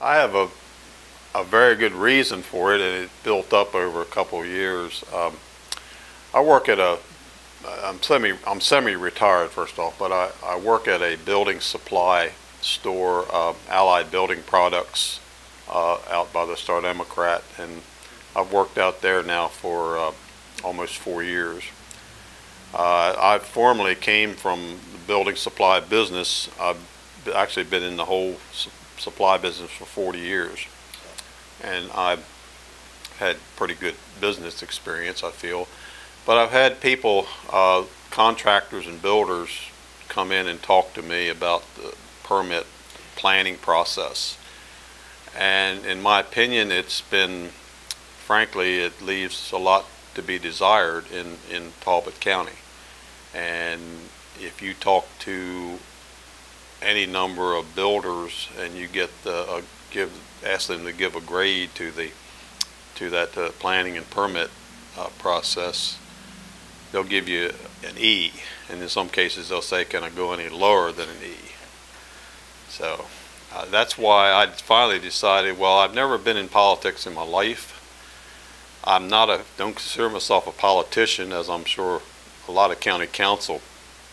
I have a very good reason for it, and it built up over a couple of years. I work at I'm semi-retired first off, but I work at a building supply store, Allied Building Products, out by the Star Democrat, and I've worked out there now for almost 4 years. I formerly came from the building supply business. I've actually been in the whole supply business for 40 years, and I've had pretty good business experience, I feel. But I've had people, contractors and builders, come in and talk to me about the permit planning process. And in my opinion, it's been, frankly, it leaves a lot to be desired in Talbot County. And if you talk to any number of builders and you get ask them to give a grade to that planning and permit process, they'll give you an E, and in some cases they'll say, can I go any lower than an E? So that's why I finally decided, well, I've never been in politics in my life. Don't consider myself a politician, as I'm sure a lot of county council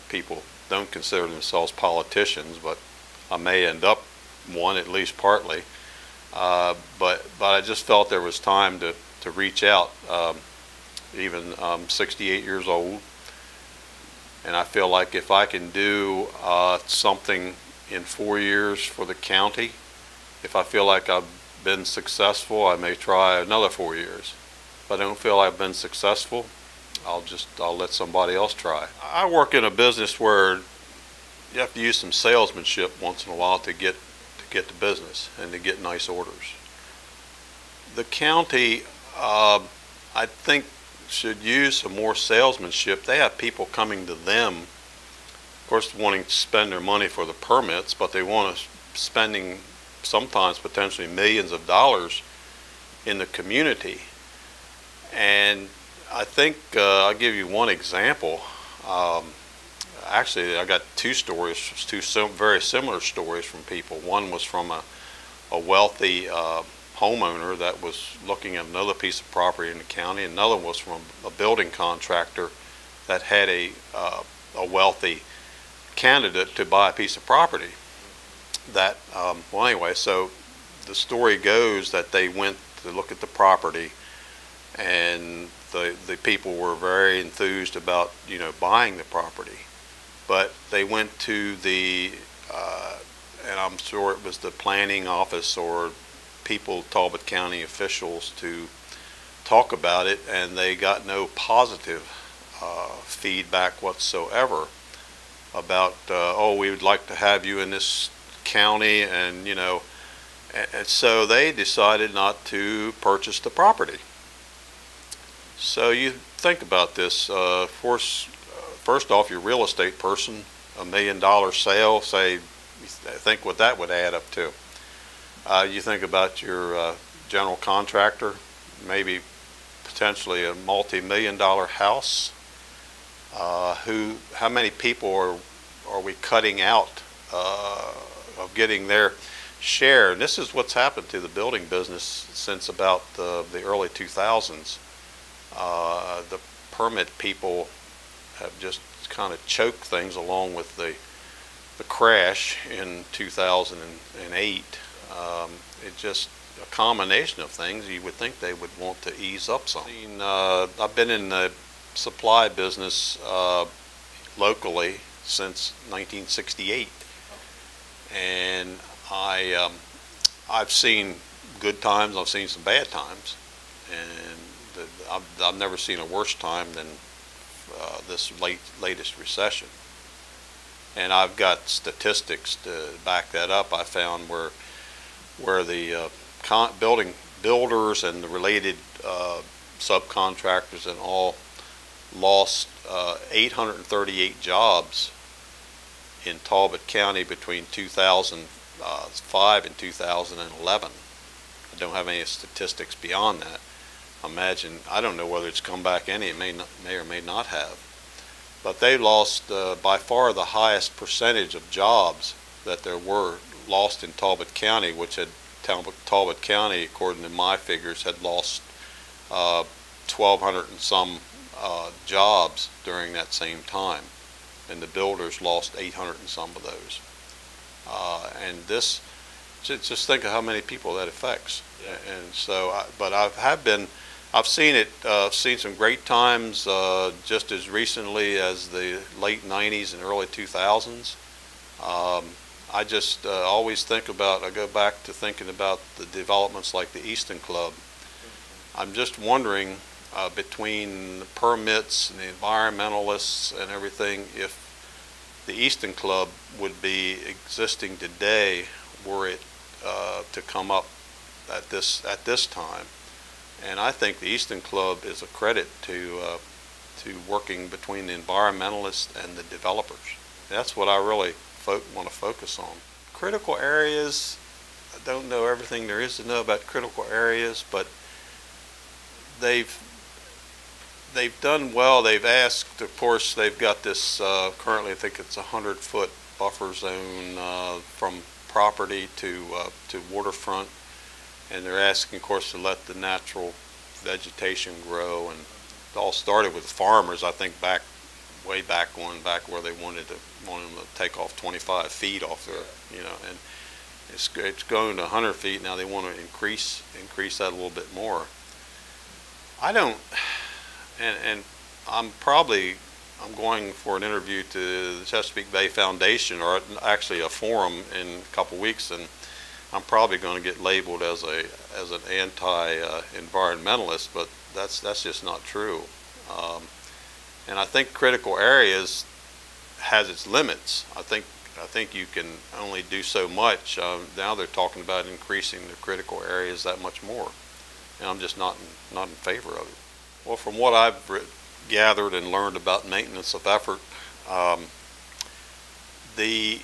people don't consider themselves politicians, but I may end up one, at least partly. But I just felt there was time to reach out. Even 68 years old, and I feel like if I can do something in 4 years for the county, if I feel like I've been successful, I may try another 4 years. If I don't feel I've been successful, I'll let somebody else try. I work in a business where you have to use some salesmanship once in a while to get the business and to get nice orders. The county, I think, should use some more salesmanship. They have people coming to them, of course, wanting to spend their money for the permits, but they want to spending sometimes potentially millions of dollars in the community. And I think I'll give you one example. Actually, I got two stories, very similar stories from people. One was from a wealthy homeowner that was looking at another piece of property in the county. Another was from a building contractor that had a wealthy candidate to buy a piece of property. Well, anyway, so the story goes that they went to look at the property, and the people were very enthused about buying the property, but they went to and I'm sure it was the planning office or Talbot County officials, to talk about it, and they got no positive feedback whatsoever about oh, we would like to have you in this county, and and so they decided not to purchase the property. So you think about this. First off, your real estate person, $1 million sale, say, think what that would add up to. You think about your general contractor, maybe potentially a multi-million-dollar house. How many people are we cutting out of getting their share? And this is what's happened to the building business since about the early 2000s. The permit people have just kind of choked things along with the crash in 2008. It's just a combination of things. You would think they would want to ease up something. I've been in the supply business locally since 1968, and I've seen good times, I've seen some bad times, and I've never seen a worse time than this latest recession. And I've got statistics to back that up. I found where the builders and the related subcontractors and all lost 838 jobs in Talbot County between 2005 and 2011. I don't have any statistics beyond that. I don't know whether it's come back any. It may or may not have. But they lost by far the highest percentage of jobs that there were lost in Talbot County, which had Talbot County, according to my figures, had lost 1,200 and some jobs during that same time, and the builders lost 800 and some of those. And this, just think of how many people that affects. Yeah. And so, but I've seen it, seen some great times just as recently as the late 90s and early 2000s. I just always think about, I go back to thinking about the developments like the Easton Club. I'm just wondering, between the permits and the environmentalists and everything, if the Easton Club would be existing today were it to come up at this time. And I think the Easton Club is a credit to working between the environmentalists and the developers. That's what I really want to focus on. Critical areas, I don't know everything there is to know about critical areas, but they've done well. They've asked, of course, they've got this, currently I think it's a 100-foot buffer zone from property to waterfront, and they're asking, of course, to let the natural vegetation grow. And it all started with farmers, I think, way back where they wanted them to take off 25 feet off their, and it's going to 100 feet now. They want to increase that a little bit more. I don't, and I'm going for an interview to the Chesapeake Bay Foundation, or actually a forum in a couple weeks, and I'm probably going to get labeled as an anti-environmentalist, but that's just not true. And I think critical areas has its limits. I think you can only do so much. Now they're talking about increasing the critical areas that much more, and I'm just not in favor of it. Well, from what I've gathered and learned about maintenance of effort, the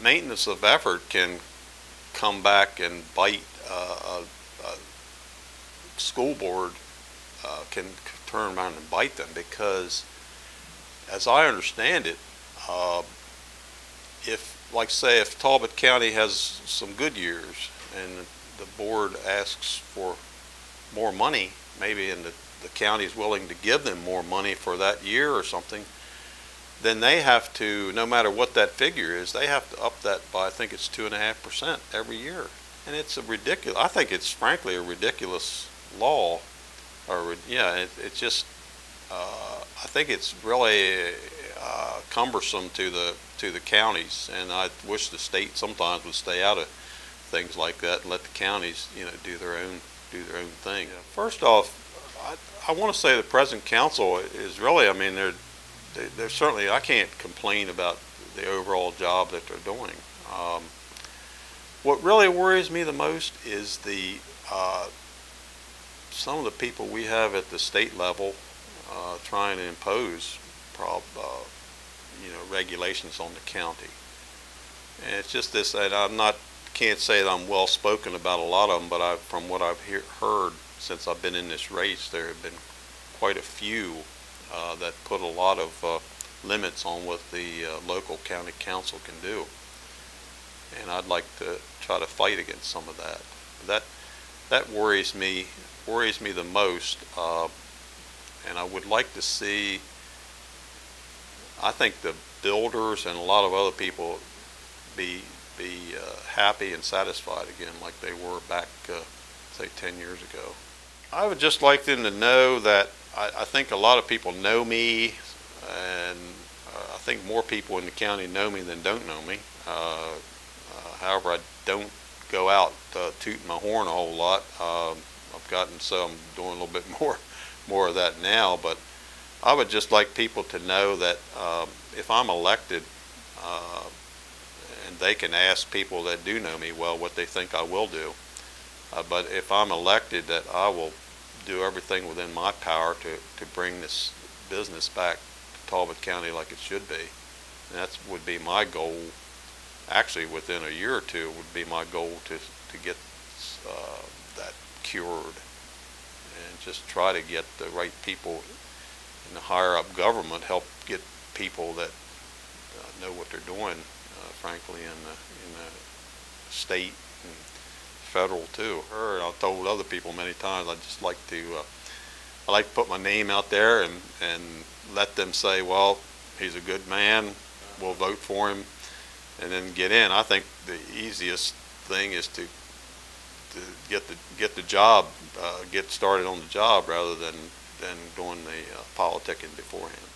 maintenance of effort can come back and bite. A school board can turn around and bite them, because as I understand it, if Talbot County has some good years and the board asks for more money, maybe, and the county is willing to give them more money for that year or something, then they have to, no matter what that figure is, they have to up that by, I think it's 2.5% every year. And it's I think it's frankly a ridiculous law. Or it's just, I think it's really cumbersome to the counties, and I wish the state sometimes would stay out of things like that and let the counties, do their own thing. First off, I want to say the present council is really, they're certainly, I can't complain about the overall job that they're doing. What really worries me the most is some of the people we have at the state level trying to impose regulations on the county. And it's just this, and can't say that I'm well spoken about a lot of them, but from what I've heard since I've been in this race, there have been quite a few that put a lot of limits on what the local county council can do. And I'd like to try to fight against some of that. That worries me the most, and I would like to see, I think the builders and a lot of other people be happy and satisfied again like they were back, say 10 years ago. I would just like them to know that I think a lot of people know me, and I think more people in the county know me than don't know me. However, I don't go out tooting my horn a whole lot. I've gotten, so I'm doing a little bit more of that now, but I would just like people to know that if I'm elected, and they can ask people that do know me well what they think I will do, but if I'm elected, that I will do everything within my power to bring this business back to Talbot County like it should be. And that would be my goal. Actually, within a year or two, would be my goal to get that cured, and just try to get the right people in the higher up government, help get people that know what they're doing, frankly, in the state and federal too. Her, and I've told other people many times, I just like to, I like to put my name out there and let them say, well, he's a good man, we'll vote for him, and then get in. I think the easiest thing is to get the job, get started on the job rather than doing the politicking beforehand.